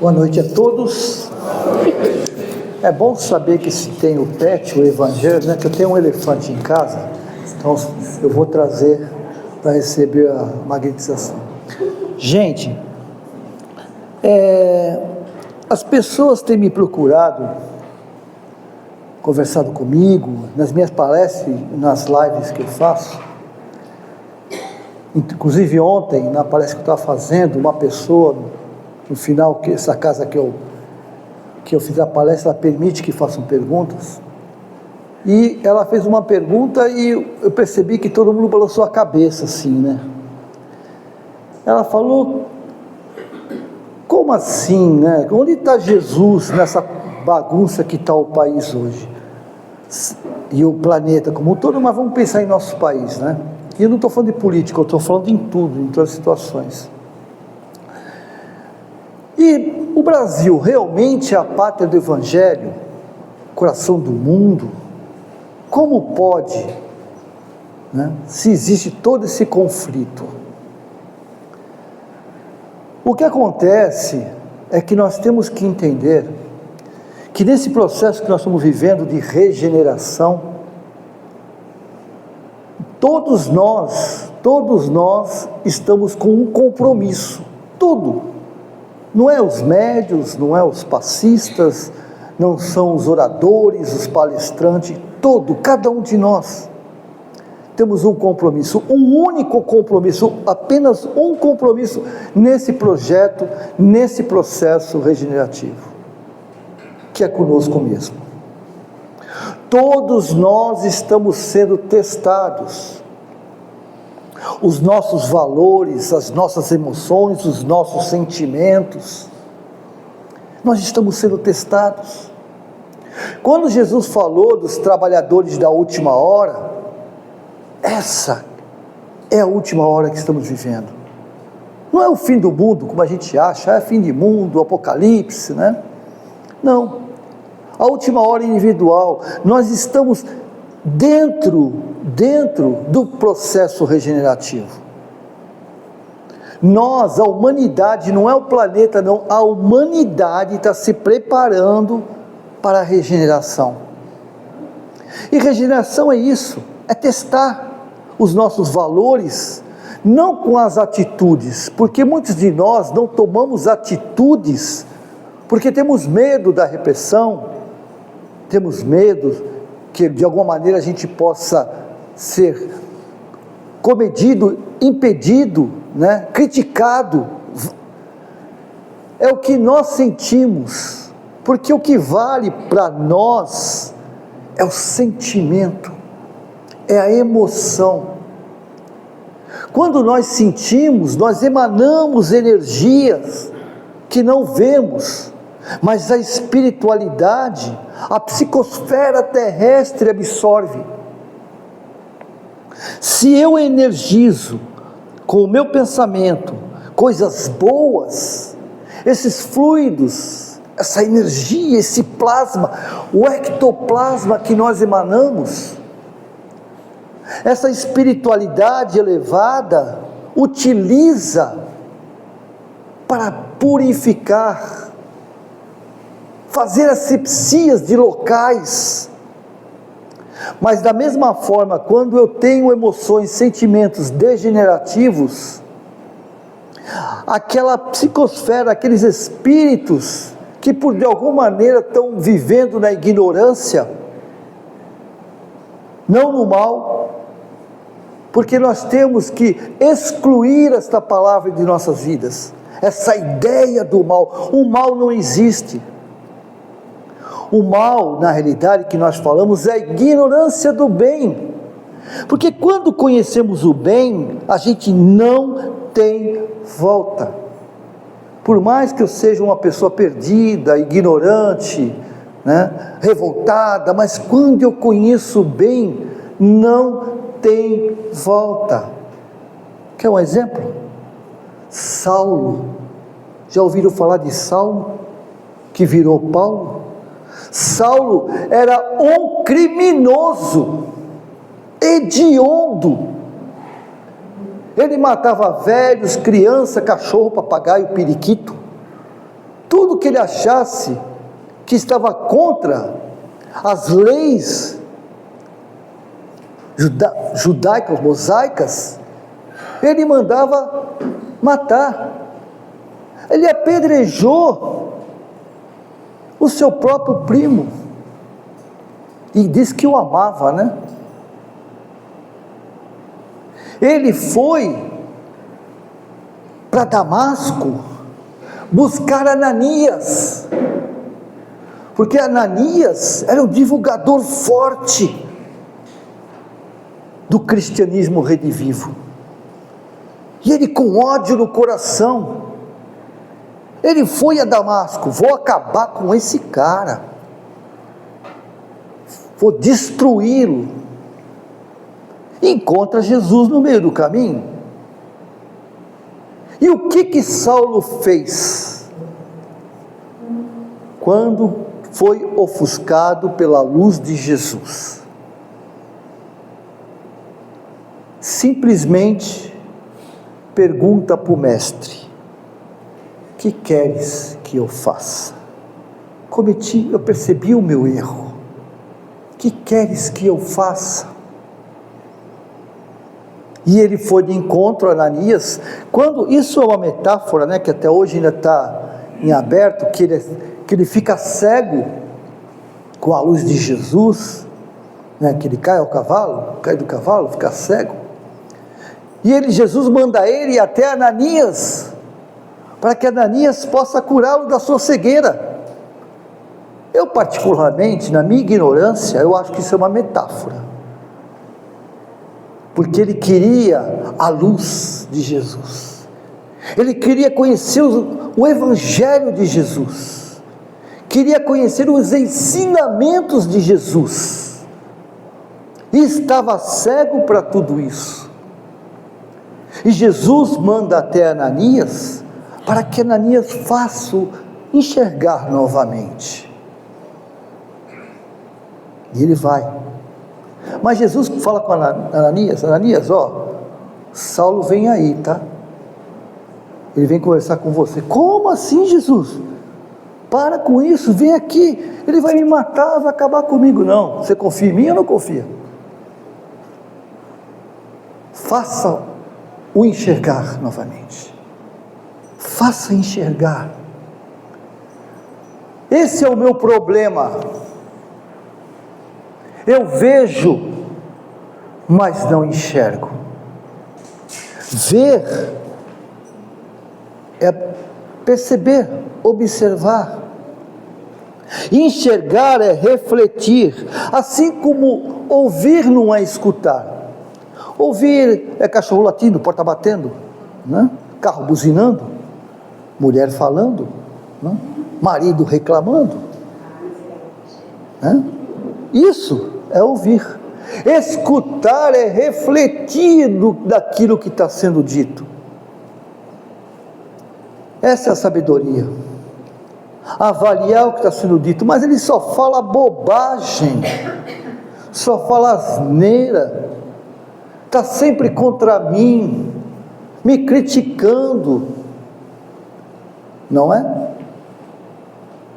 Boa noite a todos. É bom saber que se tem o PET, o Evangelho, né? Que eu tenho um elefante em casa, então eu vou trazer para receber a magnetização. Gente, as pessoas têm me procurado, conversado comigo, nas minhas palestras, nas lives que eu faço. Inclusive ontem, na palestra que eu estava fazendo, uma pessoa, no final, essa casa que eu fiz a palestra, ela permite que façam perguntas, e ela fez uma pergunta e eu percebi que todo mundo balançou a cabeça assim, né? Ela falou: como assim, né? Onde está Jesus nessa bagunça que está o país hoje? E o planeta como um todo, mas vamos pensar em nosso país, né? E eu não estou falando de política, eu estou falando em tudo, em todas as situações. E o Brasil realmente é a pátria do Evangelho, coração do mundo? Como pode, né, se existe todo esse conflito? O que acontece é que nós temos que entender que nesse processo que nós estamos vivendo de regeneração, todos nós estamos com um compromisso, tudo. Não é os médios, não é os passistas, não são os oradores, os palestrantes, cada um de nós temos um compromisso, um único compromisso, apenas um compromisso nesse projeto, nesse processo regenerativo, que é conosco mesmo. Todos nós estamos sendo testados, os nossos valores, as nossas emoções, os nossos sentimentos, nós estamos sendo testados. Quando Jesus falou dos trabalhadores da última hora, essa é a última hora que estamos vivendo. Não é o fim do mundo, como a gente acha, é fim de mundo, apocalipse, né? Não. A última hora individual, nós estamos dentro do processo regenerativo. Nós, a humanidade, não é o planeta não, a humanidade está se preparando para a regeneração. E regeneração é isso, é testar os nossos valores, não com as atitudes, porque muitos de nós não tomamos atitudes, porque temos medo da repressão, temos medo que de alguma maneira a gente possa ser comedido, impedido, né? Criticado. É o que nós sentimos, porque o que vale para nós é o sentimento, é a emoção. Quando nós sentimos, nós emanamos energias que não vemos, mas a espiritualidade, a psicosfera terrestre absorve. Se eu energizo com o meu pensamento coisas boas, esses fluidos, essa energia, esse plasma, o ectoplasma que nós emanamos, essa espiritualidade elevada utiliza para purificar, fazer asepsias de locais. Mas da mesma forma, quando eu tenho emoções, sentimentos degenerativos, aquela psicosfera, aqueles espíritos que por de alguma maneira estão vivendo na ignorância, não no mal, porque nós temos que excluir esta palavra de nossas vidas, essa ideia do mal. O mal não existe. O mal, na realidade, que nós falamos, é a ignorância do bem, porque quando conhecemos o bem, a gente não tem volta. Por mais que eu seja uma pessoa perdida, ignorante, né, revoltada, mas quando eu conheço o bem, não tem volta. Quer um exemplo? Saulo. Já ouviram falar de Saulo, que virou Paulo? Saulo era um criminoso, hediondo. Ele matava velhos, criança, cachorro, papagaio, periquito, tudo tudo que ele achasse que estava contra as leis judaicas, mosaicas, ele mandava matar. Ele apedrejou o seu próprio primo e disse que o amava, né? Ele foi para Damasco buscar Ananias, porque Ananias era um divulgador forte do cristianismo redivivo, e ele, com ódio no coração, ele foi a Damasco: vou acabar com esse cara, vou destruí-lo. Encontra Jesus no meio do caminho. E o que Saulo fez quando foi ofuscado pela luz de Jesus? Simplesmente pergunta para o mestre: que queres que eu faça? Eu percebi o meu erro. Que queres que eu faça? E ele foi de encontro a Ananias. Quando isso é uma metáfora, né, que até hoje ainda está em aberto, que ele fica cego com a luz de Jesus, né, que ele cai do cavalo, fica cego. E Jesus manda ele ir até Ananias, para que Ananias possa curá-lo da sua cegueira. Eu, particularmente, na minha ignorância, eu acho que isso é uma metáfora, porque ele queria a luz de Jesus, ele queria conhecer o Evangelho de Jesus, queria conhecer os ensinamentos de Jesus, e estava cego para tudo isso. E Jesus manda até Ananias, para que Ananias faça enxergar novamente. E ele vai. Mas Jesus fala com Ananias: Ananias, Saulo vem aí, tá? Ele vem conversar com você. Como assim, Jesus? Para com isso, vem aqui, ele vai me matar, vai acabar comigo. Não, você confia em mim ou não confia? Faça o enxergar novamente. Faça enxergar. Esse é o meu problema. Eu vejo, mas não enxergo. Ver é perceber, observar. Enxergar é refletir, assim como ouvir não é escutar. Ouvir é cachorro latindo, porta batendo, né? Carro buzinando, mulher falando, né? Marido reclamando, né? Isso é ouvir. Escutar é refletir daquilo que está sendo dito. Essa é a sabedoria. Avaliar o que está sendo dito. Mas ele só fala bobagem, só fala asneira, está sempre contra mim, me criticando, não é?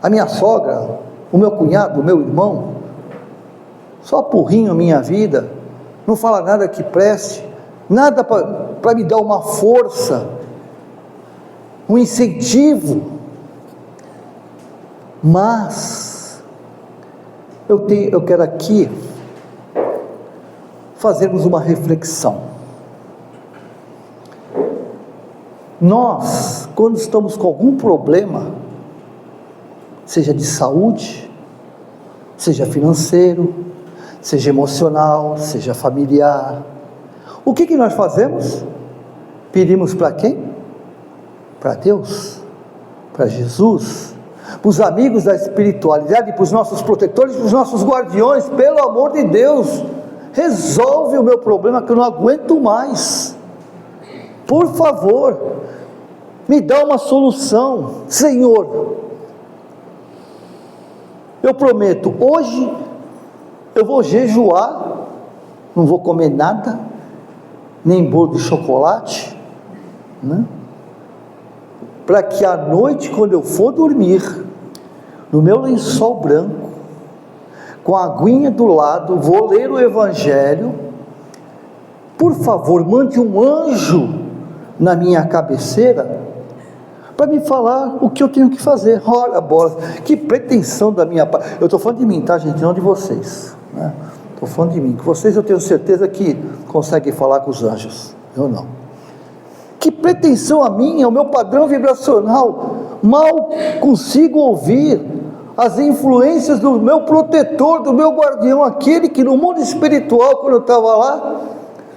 A minha sogra, o meu cunhado, o meu irmão, só apurrinha a minha vida, não fala nada que preste, nada para me dar uma força, um incentivo. Mas eu quero aqui fazermos uma reflexão. Nós, quando estamos com algum problema, seja de saúde, seja financeiro, seja emocional, seja familiar, o que nós fazemos? Pedimos para quem? Para Deus, para Jesus, para os amigos da espiritualidade, para os nossos protetores, para os nossos guardiões. Pelo amor de Deus, resolve o meu problema, que eu não aguento mais, por favor, me dá uma solução, Senhor. Eu prometo, hoje eu vou jejuar, não vou comer nada, nem bolo de chocolate, né? para que à noite, quando eu for dormir, no meu lençol branco, com a aguinha do lado, vou ler o Evangelho, por favor, mande um anjo na minha cabeceira, para me falar o que eu tenho que fazer. Ora, bola, que pretensão da minha parte. Eu estou falando de mim, tá, gente? Não de vocês, né? Estou falando de mim, que vocês eu tenho certeza que conseguem falar com os anjos, eu não. Que pretensão a minha, o meu padrão vibracional, mal consigo ouvir as influências do meu protetor, do meu guardião, aquele que no mundo espiritual, quando eu estava lá,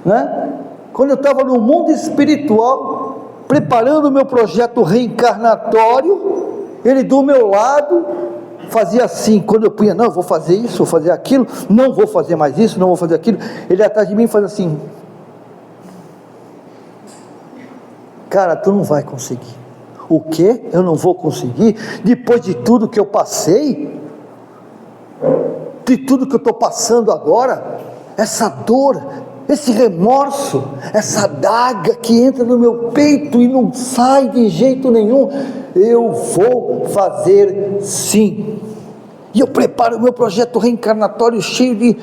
né? Quando eu estava no mundo espiritual, preparando o meu projeto reencarnatório, ele do meu lado, fazia assim, quando eu punha, não, eu vou fazer isso, vou fazer aquilo, não vou fazer mais isso, não vou fazer aquilo, ele atrás de mim faz assim, cara, tu não vai conseguir. O quê? Eu não vou conseguir? Depois de tudo que eu passei, de tudo que eu estou passando agora, essa dor, esse remorso, essa adaga que entra no meu peito e não sai de jeito nenhum, eu vou fazer sim. E eu preparo o meu projeto reencarnatório cheio de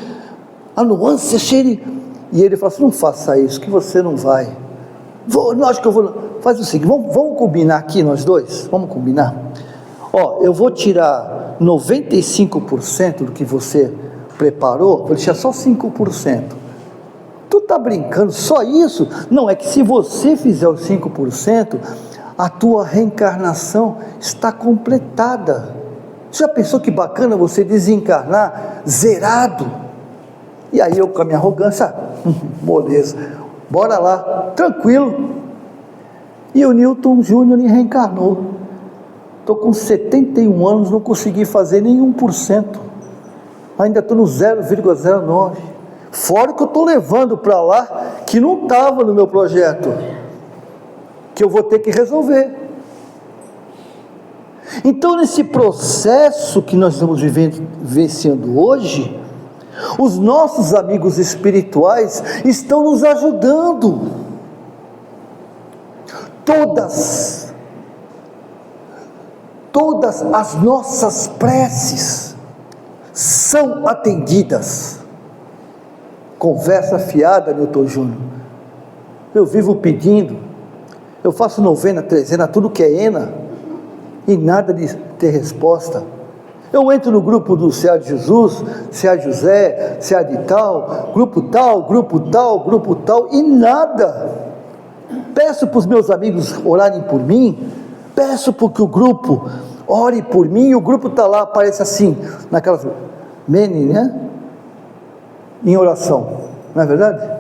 nuances, cheio de... E ele fala assim, não faça isso, que você não vai. Não acho que eu vou... Faz o seguinte, vamos combinar aqui nós dois? Vamos combinar? Ó, eu vou tirar 95% do que você preparou, vou deixar só 5%. Tu está brincando, só isso? Não, é que se você fizer os 5%, a tua reencarnação está completada. Já pensou que bacana você desencarnar zerado? E aí eu com a minha arrogância, moleza, bora lá, tranquilo. E o Newton Júnior reencarnou. Estou com 71 anos, não consegui fazer nem 1%. Ainda estou no 0,09%. Fora que eu estou levando para lá, que não estava no meu projeto, que eu vou ter que resolver. Então, nesse processo que nós estamos vivenciando hoje, os nossos amigos espirituais estão nos ajudando. Todas as nossas preces são atendidas. Conversa fiada, Newton Júnior. Eu vivo pedindo, eu faço novena, trezena, tudo que é ena, e nada de ter resposta. Eu entro no grupo do CA de Jesus, CA de José, CA de tal, grupo tal, grupo tal, grupo tal, e nada. Peço para os meus amigos orarem por mim, peço para que o grupo ore por mim, e o grupo está lá, aparece assim, naquelas, mene, né? Em oração, não é verdade?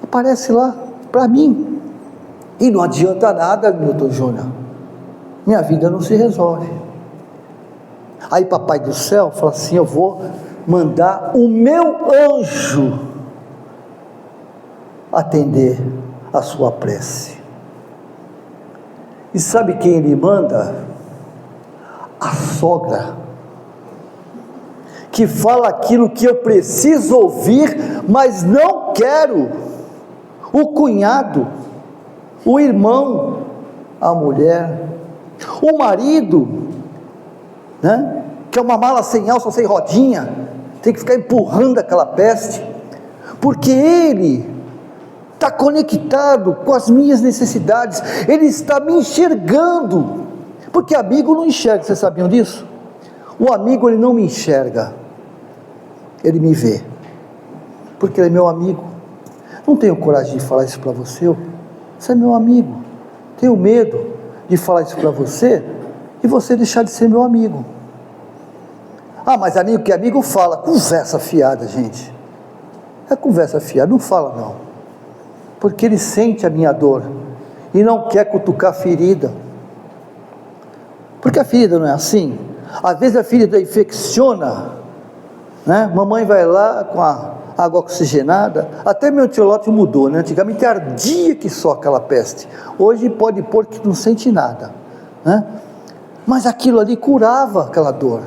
Aparece lá, para mim, e não adianta nada, Newton Júnior, minha vida não se resolve. Aí papai do céu fala assim, eu vou mandar o meu anjo atender a sua prece. E sabe quem ele manda? A sogra, que fala aquilo que eu preciso ouvir, mas não quero. O cunhado, o irmão, a mulher, o marido, né? Que é uma mala sem alça, sem rodinha, tem que ficar empurrando aquela peste, porque ele está conectado com as minhas necessidades, ele está me enxergando, porque amigo não enxerga, vocês sabiam disso? O amigo, ele não me enxerga, ele me vê, porque ele é meu amigo. Não tenho coragem de falar isso para você, você é meu amigo, tenho medo de falar isso para você, e você deixar de ser meu amigo. Ah, mas amigo que amigo fala, conversa fiada, gente, é conversa fiada, não fala não, porque ele sente a minha dor, e não quer cutucar a ferida, porque a ferida não é assim, às vezes a ferida infecciona, né? Mamãe vai lá com a água oxigenada, até meu antibiótico mudou, né? Antigamente ardia que só aquela peste, hoje pode pôr que não sente nada, né? Mas aquilo ali curava aquela dor,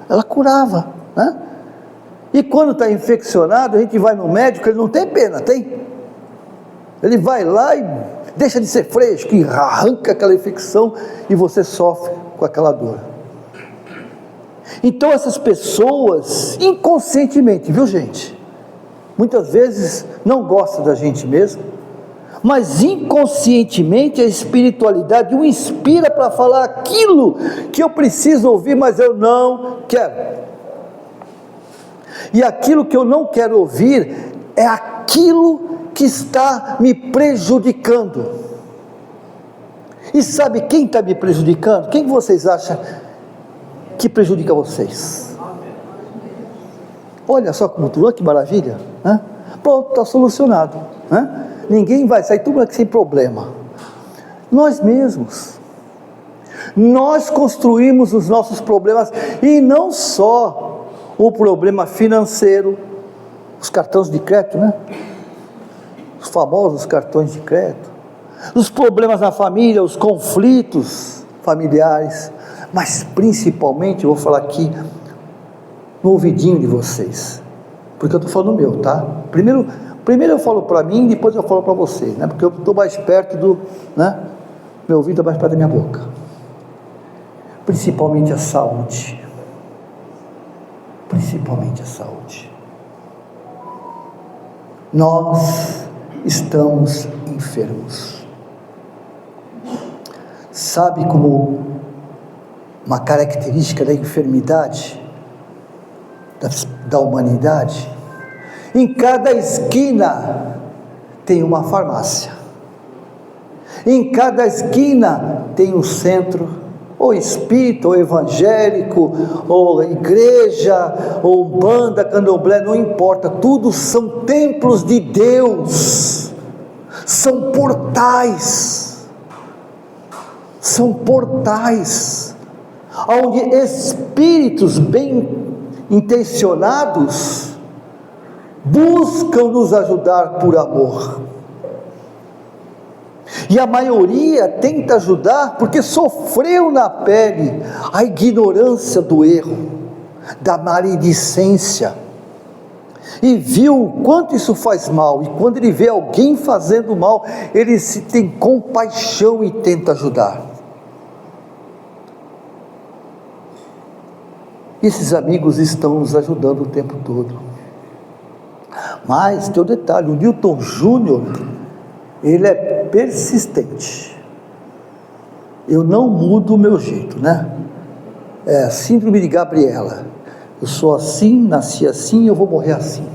ela curava, né? E quando está infeccionado, a gente vai no médico, ele não tem pena, tem? Ele vai lá e deixa de ser fresco, e arranca aquela infecção e você sofre com aquela dor. Então essas pessoas, inconscientemente, viu gente, muitas vezes não gostam da gente mesmo, mas inconscientemente a espiritualidade o inspira para falar aquilo que eu preciso ouvir, mas eu não quero. E aquilo que eu não quero ouvir é aquilo que está me prejudicando. E sabe quem está me prejudicando? Quem vocês acham que prejudica vocês? Olha só que maravilha, né? Pronto, está solucionado, né? Ninguém vai sair tudo aqui sem problema. Nós mesmos. Nós construímos os nossos problemas, e não só o problema financeiro, os cartões de crédito, né? Os famosos cartões de crédito, os problemas na família, os conflitos familiares, mas principalmente, eu vou falar aqui no ouvidinho de vocês, porque eu estou falando o meu, tá? Primeiro eu falo para mim, depois eu falo para vocês, né? Porque eu estou mais perto do, né? Meu ouvido é mais perto da minha boca. Principalmente a saúde. Principalmente a saúde. Nós estamos enfermos. Sabe como uma característica da enfermidade da humanidade? Em cada esquina tem uma farmácia, em cada esquina tem um centro, ou espírita, ou evangélico, ou igreja, ou banda, candomblé, não importa, tudo são templos de Deus, são portais, onde espíritos bem intencionados buscam nos ajudar por amor, e a maioria tenta ajudar porque sofreu na pele a ignorância do erro, da maledicência, e viu o quanto isso faz mal, e quando ele vê alguém fazendo mal, ele se tem compaixão e tenta ajudar. Esses amigos estão nos ajudando o tempo todo. Mas tem um detalhe, o Newton Júnior, ele é persistente. Eu não mudo o meu jeito, né? É a síndrome de Gabriela. Eu sou assim, nasci assim, eu vou morrer assim,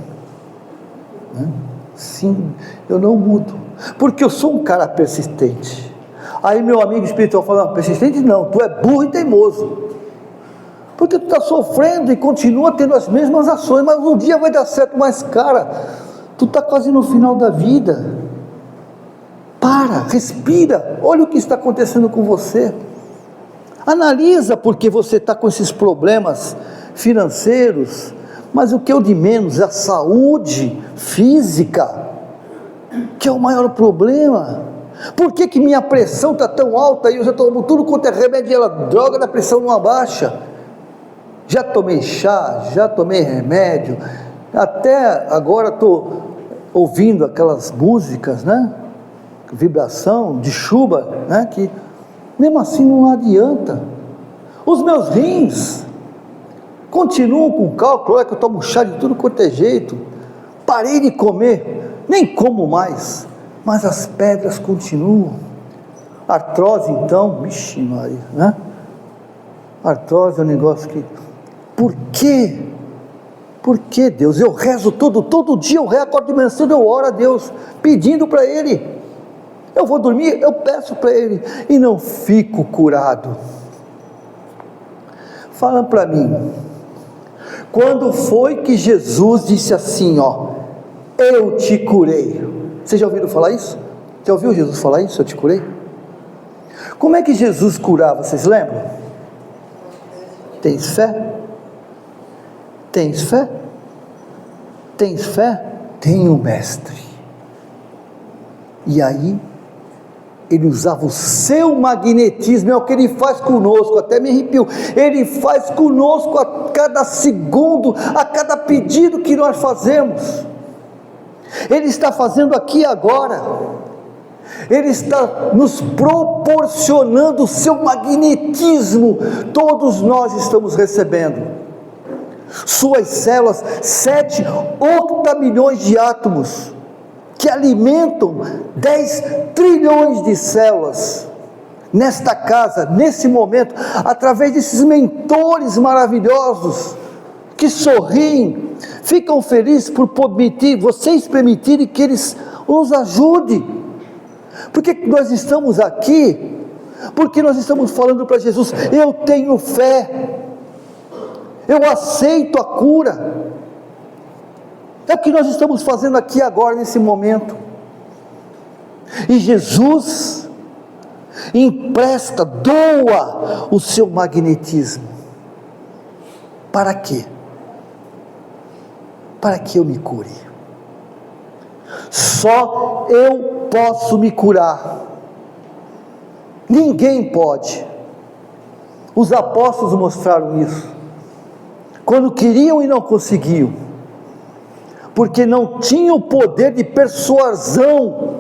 né? Sim, eu não mudo, porque eu sou um cara persistente. Aí meu amigo espiritual fala: persistente não, tu é burro e teimoso, porque tu está sofrendo e continua tendo as mesmas ações, mas um dia vai dar certo. Mas cara, tu está quase no final da vida. Para, respira, olha o que está acontecendo com você, analisa porque você está com esses problemas financeiros, mas o que é o de menos é a saúde física, que é o maior problema. Por que minha pressão está tão alta e eu já tomo tudo quanto é remédio, ela droga da pressão não abaixa? Já tomei chá, já tomei remédio, até agora estou ouvindo aquelas músicas, né? Vibração de chuva, né? Que mesmo assim não adianta. Os meus rins continuam com cálculo, olha que eu tomo chá de tudo quanto é jeito, parei de comer, nem como mais, mas as pedras continuam. Artrose então, vixe Maria, né? Artrose é um negócio que... Por quê? Por que Deus? Eu rezo todo dia, eu acordo de manhã cedo, eu oro a Deus, pedindo para Ele. Eu vou dormir, eu peço para Ele, e não fico curado. Fala para mim, quando foi que Jesus disse assim, ó, eu te curei? Vocês já ouviram falar isso? Já ouviu Jesus falar isso, eu te curei? Como é que Jesus curava, vocês lembram? Tens fé? Tens fé? Tens fé? Tenho mestre. E aí, ele usava o seu magnetismo, é o que ele faz conosco, até me arrepio, ele faz conosco a cada segundo, a cada pedido que nós fazemos, ele está fazendo aqui agora. Ele está nos proporcionando o seu magnetismo, todos nós estamos recebendo. Suas células, 7 octamilhões de átomos, que alimentam 10 trilhões de células, nesta casa, nesse momento, através desses mentores maravilhosos, que sorriem, ficam felizes por vocês permitirem que eles os ajudem. Por que nós estamos aqui? Porque nós estamos falando para Jesus: eu tenho fé, eu aceito a cura. É o que nós estamos fazendo aqui agora, nesse momento. E Jesus empresta, doa o seu magnetismo. Para quê? Para que eu me cure. Só eu posso me curar. Ninguém pode. Os apóstolos mostraram isso. Quando queriam e não conseguiam, porque não tinham o poder de persuasão,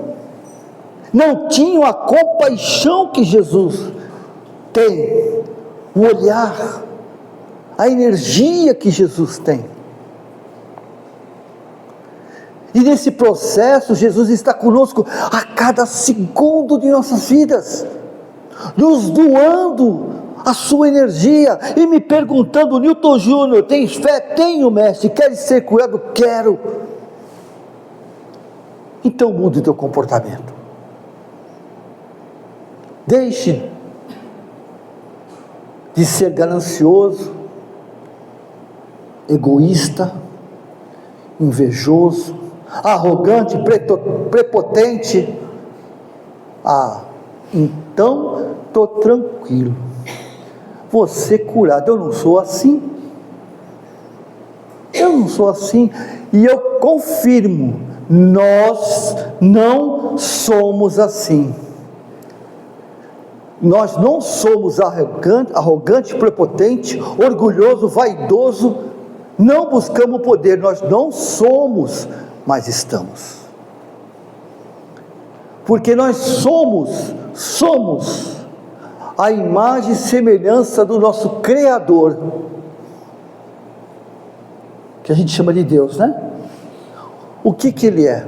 não tinham a compaixão que Jesus tem, o olhar, a energia que Jesus tem. E nesse processo, Jesus está conosco a cada segundo de nossas vidas, nos doando a sua energia e me perguntando: Newton Júnior, tens fé? Tenho, mestre. Queres ser curado? Quero. Então mude o teu comportamento. Deixe de ser ganancioso, egoísta, invejoso, arrogante, prepotente. Então estou tranquilo, vou ser curado. Eu não sou assim, e eu confirmo, nós não somos assim. Nós não somos arrogante, prepotente, orgulhoso, vaidoso, não buscamos poder. Nós não somos, mas estamos, porque nós somos a imagem e semelhança do nosso Criador, que a gente chama de Deus, né? O que Ele é?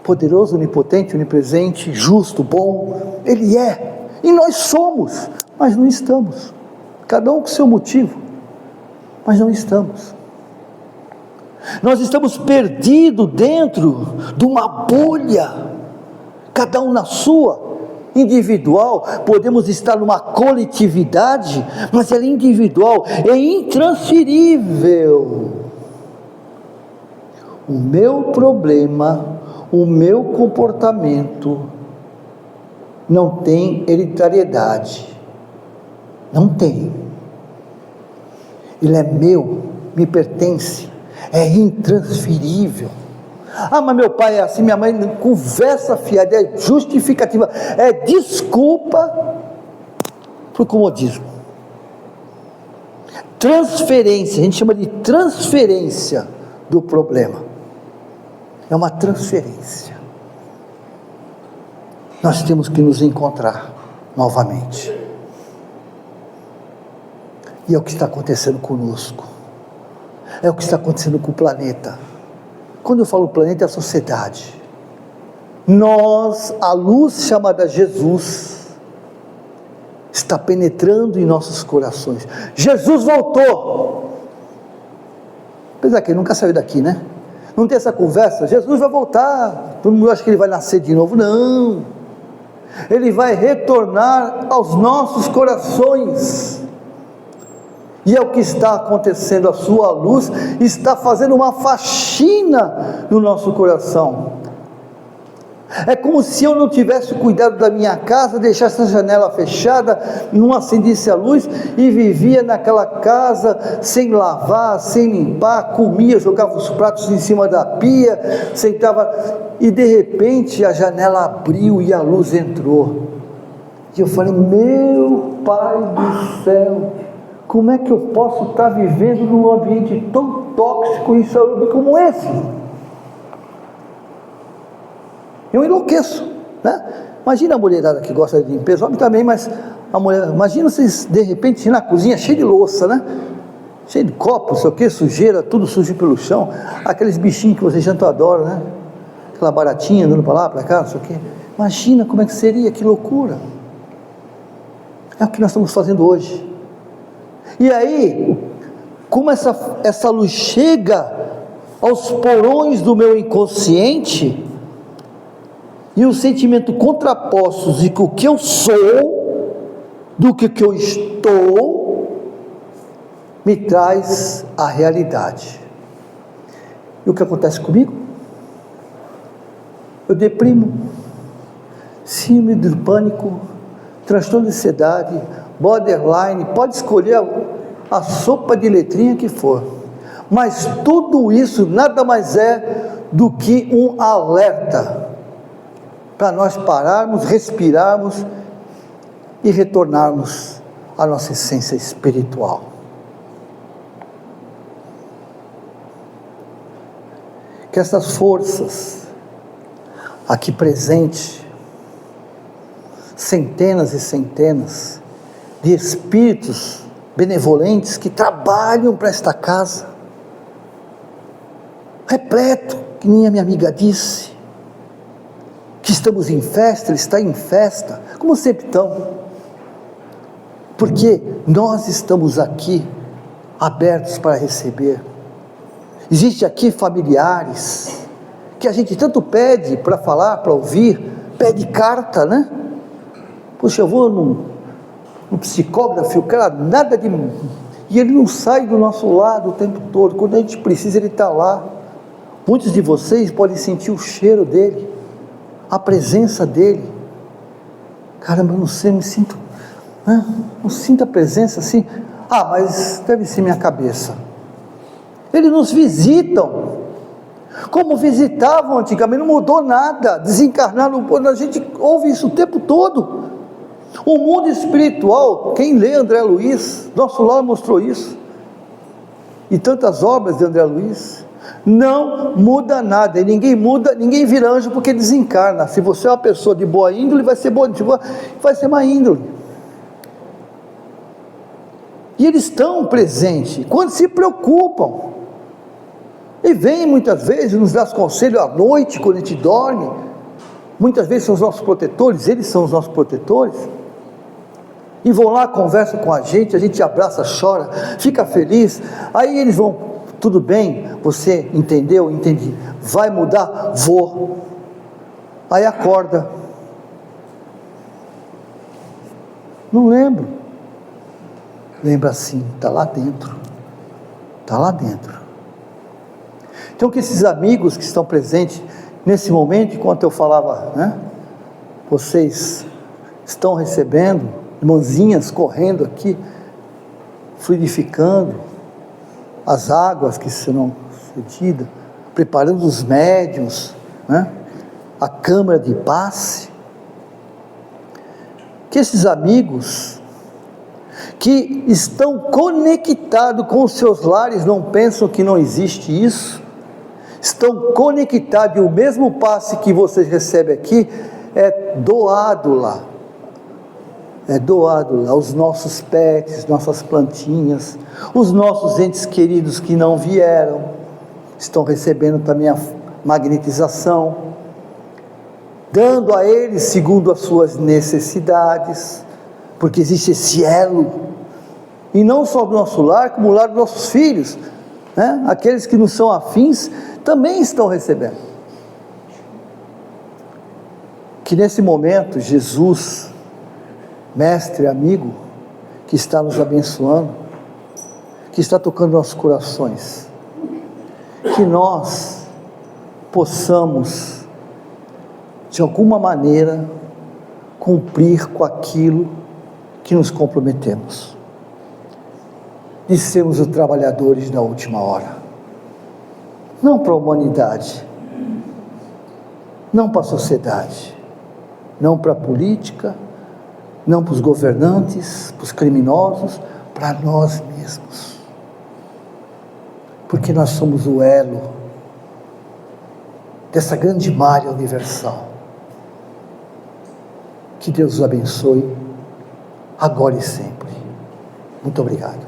Poderoso, onipotente, onipresente, justo, bom. Ele é, e nós somos, mas não estamos. Cada um com seu motivo, mas não estamos. Nós estamos perdidos dentro de uma bolha, cada um na sua, individual. Podemos estar numa coletividade, mas ela é individual, é intransferível. O meu problema, o meu comportamento não tem hereditariedade, não tem. Ele é meu, me pertence, é intransferível. Mas meu pai é assim, minha mãe, conversa fiada, é justificativa, é desculpa para o comodismo. Transferência, a gente chama de transferência do problema. É uma transferência. Nós temos que nos encontrar novamente. E é o que está acontecendo conosco. É o que está acontecendo com o planeta. Quando eu falo planeta, é a sociedade. Nós, a luz chamada Jesus, está penetrando em nossos corações. Jesus voltou. Apesar que ele nunca saiu daqui, né? Não tem essa conversa, Jesus vai voltar, todo mundo acha que ele vai nascer de novo. Não, ele vai retornar aos nossos corações, e é o que está acontecendo. A sua luz está fazendo uma faxina no nosso coração. É como se eu não tivesse cuidado da minha casa, deixasse a janela fechada, não acendesse a luz e vivia naquela casa sem lavar, sem limpar, comia, jogava os pratos em cima da pia, sentava, e de repente a janela abriu e a luz entrou. E eu falei: meu Pai do céu, como é que eu posso estar vivendo num ambiente tão tóxico e insalubre como esse? Eu enlouqueço. né? Imagina a mulherada que gosta de limpeza, homem também, mas a mulher, imagina vocês de repente na cozinha cheio de louça, né? Cheio de copo, não sei o que, sujeira, tudo sujo pelo chão, aqueles bichinhos que vocês tanto adoram, né? Aquela baratinha andando para lá, para cá, não sei o que. Imagina como é que seria, que loucura. É o que nós estamos fazendo hoje. E aí, como essa luz chega aos porões do meu inconsciente, e o sentimento contrapostos de que o que eu sou, do que eu estou, me traz a realidade. E o que acontece comigo? Eu deprimo, síndrome do pânico, transtorno de ansiedade, borderline, pode escolher a sopa de letrinha que for, mas tudo isso nada mais é do que um alerta, para nós pararmos, respirarmos e retornarmos à nossa essência espiritual. Que essas forças aqui presentes, centenas e centenas de espíritos benevolentes que trabalham para esta casa, repleto, que nem a minha amiga disse, que estamos em festa, ele está em festa, como sempre estão, porque nós estamos aqui abertos para receber. Existe aqui familiares que a gente tanto pede para falar, para ouvir, pede carta, né? Poxa, eu vou no psicógrafo, o cara nada de... E ele não sai do nosso lado o tempo todo, quando a gente precisa ele está lá. Muitos de vocês podem sentir o cheiro dele, a presença dele. Caramba, eu não sei, me sinto, né? Não sinto a presença assim. Ah, mas deve ser minha cabeça. Eles nos visitam, como visitavam antigamente, não mudou nada, desencarnaram, a gente ouve isso o tempo todo. O mundo espiritual, quem lê André Luiz, nosso lar mostrou isso, e tantas obras de André Luiz, não muda nada, e ninguém muda, ninguém vira anjo porque desencarna. Se você é uma pessoa de boa índole, vai ser boa, vai ser má índole. E eles estão presentes, quando se preocupam, e vêm muitas vezes nos dar conselho à noite, quando a gente dorme. Muitas vezes são os nossos protetores, eles são os nossos protetores, e vão lá, conversam com a gente abraça, chora, fica feliz. Aí eles vão, tudo bem, você entendeu? Entendi. Vai mudar? Vou. Aí acorda, não lembro. Lembra sim, está lá dentro, está lá dentro. Então que esses amigos que estão presentes nesse momento, enquanto eu falava, né, vocês estão recebendo, irmãzinhas correndo aqui, fluidificando as águas que serão cedidas, preparando os médiuns, né, a câmara de passe. Que esses amigos que estão conectados com os seus lares, não pensam que não existe isso, estão conectados, e o mesmo passe que vocês recebem aqui, é doado lá, os nossos pets, nossas plantinhas, os nossos entes queridos que não vieram, estão recebendo também a magnetização, dando a eles segundo as suas necessidades, porque existe esse elo, e não só do nosso lar, como o lar dos nossos filhos, né? Aqueles que não são afins, também estão recebendo. Que nesse momento, Jesus, mestre, amigo, que está nos abençoando, que está tocando nossos corações, que nós possamos, de alguma maneira, cumprir com aquilo que nos comprometemos, de sermos os trabalhadores da última hora, não para a humanidade, não para a sociedade, não para a política, não para os governantes, para os criminosos, para nós mesmos, porque nós somos o elo dessa grande malha universal, Que Deus os abençoe, agora e sempre. Muito obrigado.